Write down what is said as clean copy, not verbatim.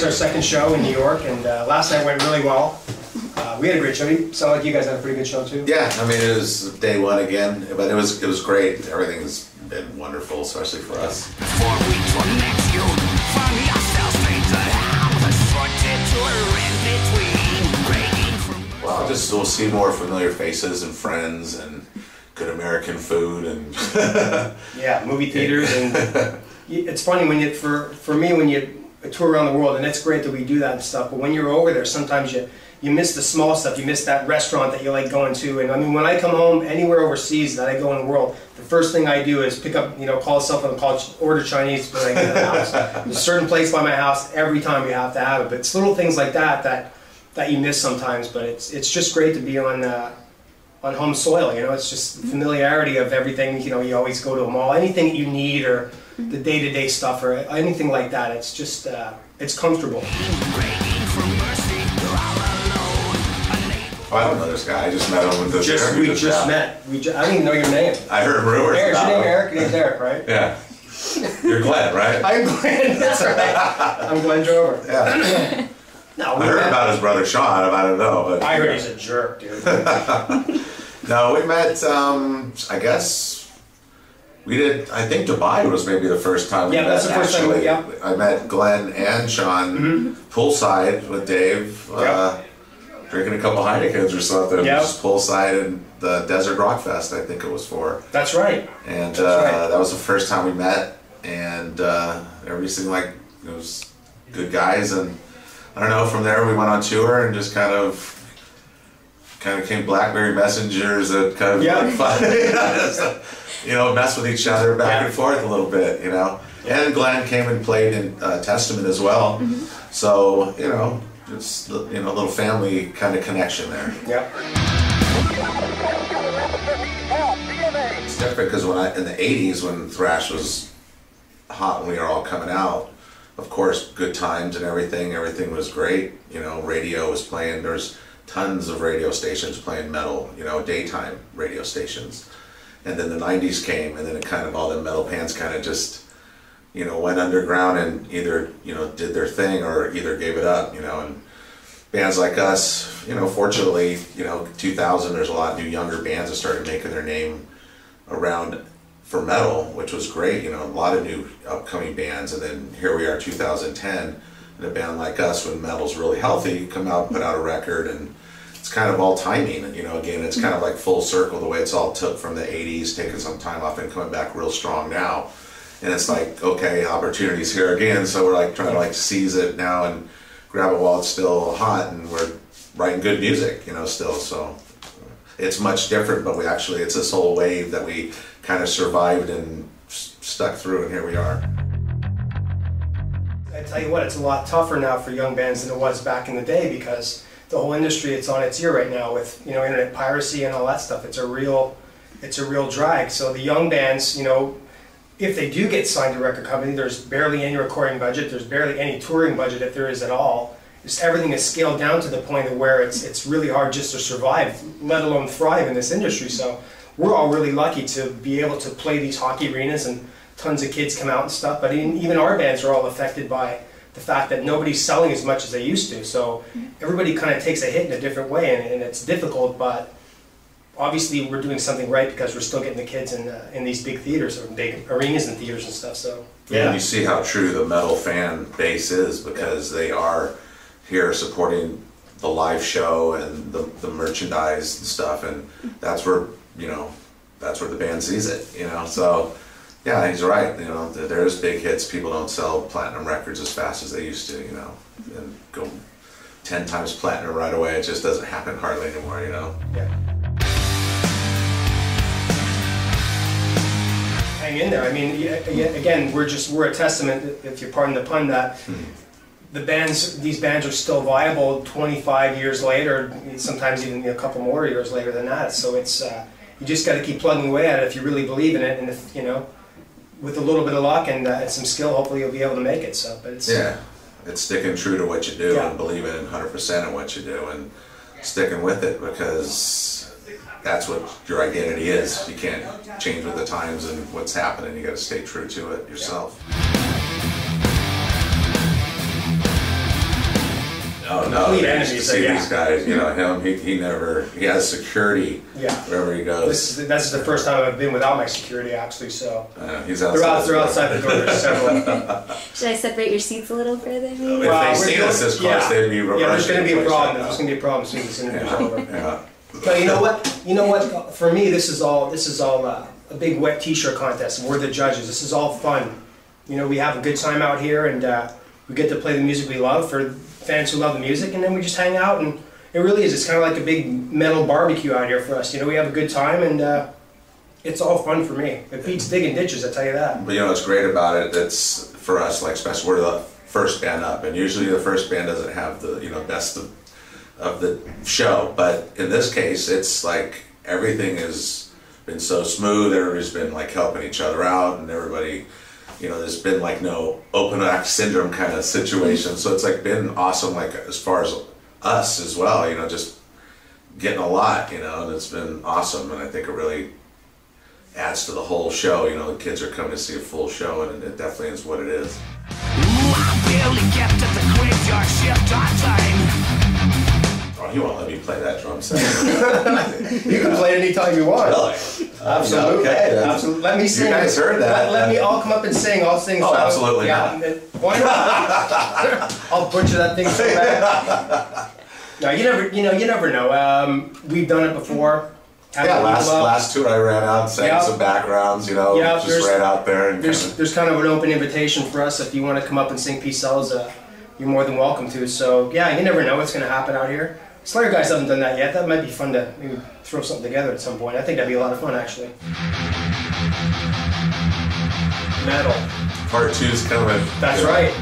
tonight's our second show in New York, and last night went really well. We had a great show. It sounded like you guys had a pretty good show too. Yeah, I mean it was day one again, but it was great. Everything's been wonderful, especially for us. Well, just we'll see more familiar faces and friends and good American food and yeah, movie theaters and it's funny when you for me when you tour around the world, and it's great that we do that and stuff. But when you're over there, sometimes you miss the small stuff. You miss that restaurant that you like going to. And I mean, when I come home anywhere overseas that I go in the world, the first thing I do is pick up, call a cell phone, order Chinese when I get to the house. There's a certain place by my house every time you have to have it. But it's little things like that you miss sometimes. But it's just great to be on home soil. It's just the familiarity of everything. You always go to a mall, anything that you need or the day-to-day stuff or anything like that. It's just it's comfortable. Oh, I don't know this guy. I just met him with the we just met. I don't even know your name. I heard rumors. Eric, your name Eric? Your name's Eric, right? Yeah. You're Glenn, right? I'm Glenn. That's right. I'm Glenn Drover. Yeah. No, I heard about his brother Shawn. I don't know, but I heard he's a jerk, dude. No, we met. I guess we did. I think Dubai was maybe the first time we met. That's the first time. Yeah. I met Glenn and Shawn poolside with Dave. Drinking a couple Heinekens or something, just poolside in the Desert Rock Fest, I think it was for. That's right. And that was the first time we met, and everybody seemed like it was good guys, and I don't know. From there, we went on tour and just kind of came BlackBerry messengers that kind of like fun, mess with each other back and forth a little bit, And Glenn came and played in Testament as well, so it's a little family kind of connection there. Yeah. It's different because in the '80s when thrash was hot when we were all coming out, of course, good times and everything was great. Radio was playing. There's tons of radio stations playing metal. Daytime radio stations. And then the '90s came, and then it kind of all the metal bands kind of just went underground and either, did their thing or either gave it up, and bands like us, fortunately, 2000, there's a lot of new younger bands that started making their name around for metal, which was great, a lot of new upcoming bands, and then here we are 2010, and a band like us, when metal's really healthy, come out and put out a record, and it's kind of all timing, again, it's kind of like full circle, the way it's all took from the 80s, taking some time off and coming back real strong now. And it's like, okay, opportunity's here again, so we're like trying to seize it now and grab it while it's still hot, and we're writing good music, still. So it's much different, but it's this whole wave that we kind of survived and stuck through, and here we are. I tell you what, it's a lot tougher now for young bands than it was back in the day, because the whole industry, it's on its ear right now with internet piracy and all that stuff. It's a real drag. So the young bands, if they do get signed to a record company, there's barely any recording budget, there's barely any touring budget if there is at all. Just everything is scaled down to the point of where it's really hard just to survive, let alone thrive in this industry. So we're all really lucky to be able to play these hockey arenas and tons of kids come out and stuff, but even our bands are all affected by the fact that nobody's selling as much as they used to. So everybody kind of takes a hit in a different way, and it's difficult, but obviously we're doing something right because we're still getting the kids in these big theaters or big arenas and theaters and stuff. So yeah, and you see how true the metal fan base is, because they are here supporting the live show and the merchandise and stuff, and that's where the band sees it. So yeah, he's right. There's big hits. People don't sell platinum records as fast as they used to. And go 10 times platinum right away. It just doesn't happen hardly anymore. Yeah. Hang in there. I mean, again, we're a testament, if you pardon the pun, that these bands are still viable 25 years later, sometimes even a couple more years later than that. So it's you just got to keep plugging away at it if you really believe in it, and if with a little bit of luck and some skill, hopefully you'll be able to make it. So, but it's sticking true to what you do and believing in 100% in what you do and sticking with it, because that's what your identity is. You can't change with the times and what's happening. You got to stay true to it yourself. complete enemies. To see these guys, you know, he has security wherever he goes. That's the first time I've been without my security, actually, so. He's outside. They're outside the door, there's several. Should I separate your seats a little further, maybe? If they see us this close, they'd be rushing. Yeah, there's going to be a problem. There's going to be a problem as soon as this interview's over. Yeah. But you know what? For me, this is all a big wet T-shirt contest, and we're the judges. This is all fun. You know, we have a good time out here, and we get to play the music we love for fans who love the music, and then we just hang out, and it really is. It's kind of like a big metal barbecue out here for us. You know, we have a good time, and it's all fun for me. It beats digging ditches, I tell you that. But you know what's great about it? It's for us, like especially we're the first band up, and usually the first band doesn't have the best of the show. But in this case, it's like everything has been so smooth. Everybody's been like helping each other out, and everybody. You know, there's been like no open act syndrome kind of situation, so it's like been awesome. Like as far as us as well, you know, just getting a lot, you know, and it's been awesome. And I think it really adds to the whole show. You know, the kids are coming to see a full show, and it definitely is what it is. Ooh, I barely kept at the graveyard shift on time. Oh, he won't let me play that drum set. You can play it anytime you want. Really? Absolutely. Okay. Absolutely. Let me sing. You guys heard that. Let me all come up and sing. I'll sing. Oh, absolutely not. Why not? I'll butcher that thing so bad. No, you never know. We've done it before. Yeah, last tour I ran out, sang some backgrounds, you know, just ran out there. And there's kind of an open invitation for us. If you want to come up and sing Peace Sells, you're more than welcome to. So yeah, you never know what's going to happen out here. Slayer guys haven't done that yet. That might be fun to maybe throw something together at some point. I think that'd be a lot of fun, actually. Metal. Part 2's coming. That's right.